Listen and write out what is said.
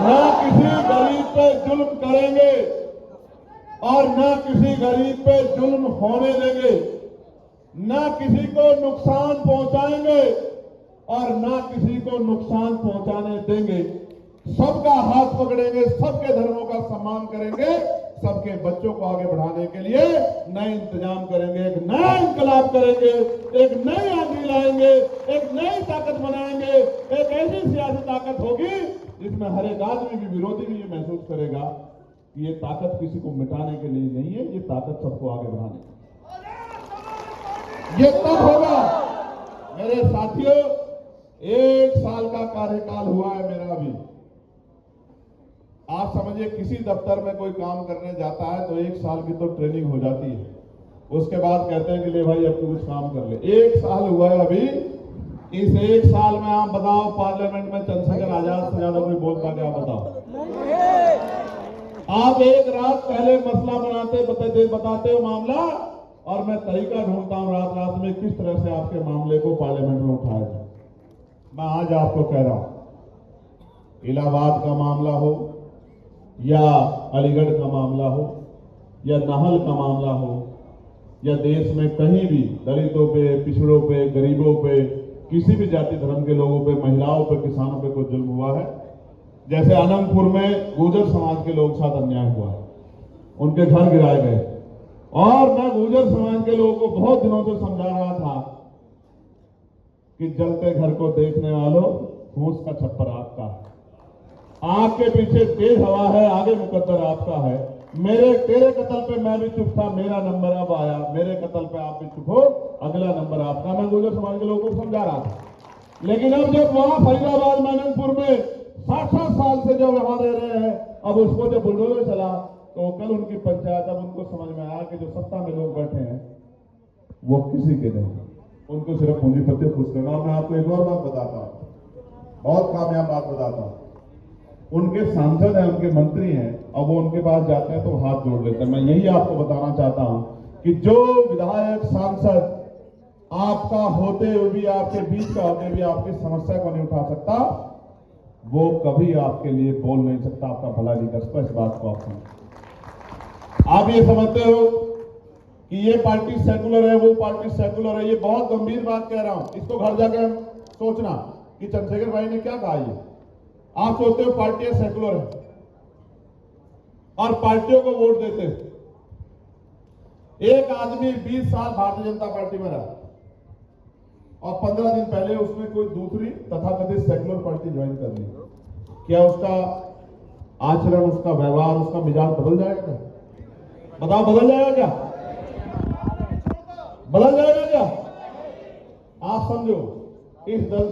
ना किसी गरीब पे जुल्म करेंगे और ना किसी गरीब पे जुल्म होने देंगे, ना किसी को नुकसान पहुंचाएंगे और ना किसी को नुकसान पहुंचाने देंगे। सबका हाथ पकड़ेंगे, सबके धर्मों का सम्मान करेंगे, सबके बच्चों को आगे बढ़ाने के लिए नए इंतजाम करेंगे, एक नया इंकलाब करेंगे, एक नई आंधी लाएंगे, एक नई ताकत बनाएंगे। एक ऐसी सियासी ताकत होगी जिसमें हर एक आदमी भी, विरोधी भी ये महसूस करेगा कि ये ताकत किसी को मिटाने के लिए नहीं है, ये ताकत सबको आगे बढ़ाने की। ये तब होगा मेरे साथियों। 1 साल का कार्यकाल हुआ है मेरा अभी। आप समझिए किसी दफ्तर में कोई काम करने जाता है तो 1 साल की तो ट्रेनिंग हो जाती है, उसके बाद कहते हैं कि ले भाई अब तू कुछ काम कर ले। 1 साल हुआ है अभी। इस 1 साल में आप बताओ पार्लियामेंट में चंद्रशेखर आजाद से ज्यादा कोई बोल पाते? आप बताओ। आप एक रात पहले मसला बताते हो मामला, और मैं तरीका ढूंढता हूं रात रात में किस तरह से आपके मामले को पार्लियामेंट में उठाया जाए। मैं आज आपको कह रहा हूं, इलाहाबाद का मामला हो या अलीगढ़ का मामला हो या नाहल का मामला हो या देश में कहीं भी दलितों पे, पिछड़ों पे, गरीबों पे, किसी भी जाति धर्म के लोगों पे, महिलाओं पे, किसानों पे कोई जुल्म हुआ है, जैसे अनंतपुर में गुर्जर समाज के लोगों के साथ अन्याय हुआ है, उनके घर गिराए गए, और मैं गुर्जर समाज के लोगों को बहुत दिनों से समझा रहा था कि जलते घर को देखने वालों, फूस का छप्पर आपका है, आग के पीछे तेज हवा है, आगे मुकद्दर आपका है। तेरे कत्ल पे मैं भी चुप था, मेरा नंबर अब आया, मेरे कत्ल पे आप भी चुप हो, अगला नंबर आपका। मैं गुर्जर समाज के लोगों को समझा रहा था। लेकिन अब जब वहां फरीदाबाद में, अनंतपुर में 60 साल से जब वहां रह रहे हैं, अब उसको जब बुलडोजर चला तो कल उनकी पंचायत, अब उनको समझ में आया कि जो सत्ता में लोग बैठे हैं वो किसी के नहीं, उनको सिर्फ पूंजीपति खुश करना। मैं आपको एक और बात बताता हूं, बहुत कामयाब बात बताता हूं। उनके सांसद हैं, उनके मंत्री हैं, अब वो उनके पास जाते हैं तो हाथ जोड़ लेते हैं। मैं यही आपको बताना चाहता हूं कि जो विधायक, सांसद आपका होते हुए भी, आपके बीच का होते भी आपकी समस्या को नहीं उठा सकता, वो कभी आपके लिए बोल नहीं सकता, आपका भला नहीं कर सकता। इस बात को आप समझ। आप ये समझते हो कि ये पार्टी सेकुलर है, वो पार्टी सेकुलर है, ये बहुत गंभीर बात कह रहा हूं। इसको घर जाकर सोचना कि चंद्रशेखर भाई ने क्या कहा। ये आप सोचते हो पार्टियां सेकुलर है और पार्टियों को वोट देते हैं। एक आदमी 20 साल भारतीय जनता पार्टी में रहा और 15 दिन पहले उसने कोई दूसरी तथाकथित सेकुलर पार्टी ज्वाइन कर ली। क्या उसका आचरण, उसका व्यवहार, उसका मिजाज बदल जाएगा क्या? बताओ, बदल जाएगा क्या? बदल जाएगा क्या? आप समझो, इस दल